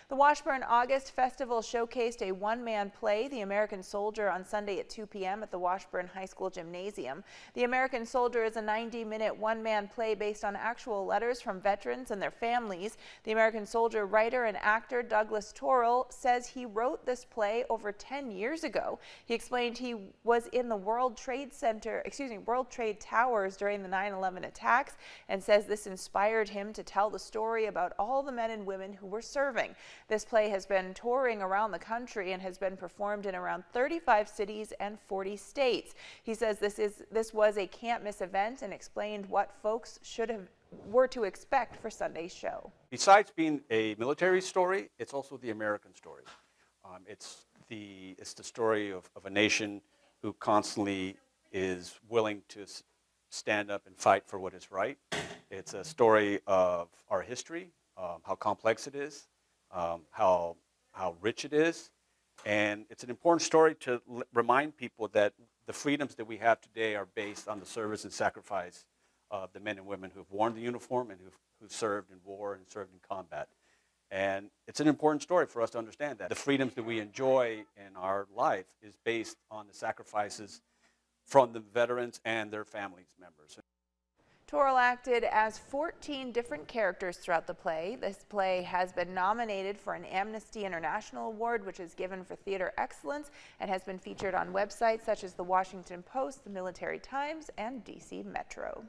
The Washburn August Festival showcased a one-man play, The American Soldier, on Sunday at 2 p.m. at the Washburn High School Gymnasium. The American Soldier is a 90-minute one-man play based on actual letters from veterans and their families. The American Soldier writer and actor Douglas Taurel says he wrote this play over 10 years ago. He explained he was in the World Trade Towers during the 9/11 attacks and says this inspired him to tell the story about all the men and women who were serving. This play has been touring around the country and has been performed in around 35 cities and 40 states. He says this was a can't-miss event and explained what folks were to expect for Sunday's show. Besides being a military story, it's also the American story. It's the story of a nation who constantly is willing to stand up and fight for what is right. It's a story of our history, how complex it is, how rich it is, and it's an important story to remind people that the freedoms that we have today are based on the service and sacrifice of the men and women who've worn the uniform and who've served in war and served in combat. And it's an important story for us to understand that the freedoms that we enjoy in our life is based on the sacrifices from the veterans and their families members. Taurel acted as 14 different characters throughout the play. This play has been nominated for an Amnesty International Award, which is given for theater excellence, and has been featured on websites such as the Washington Post, the Military Times, and DC Metro.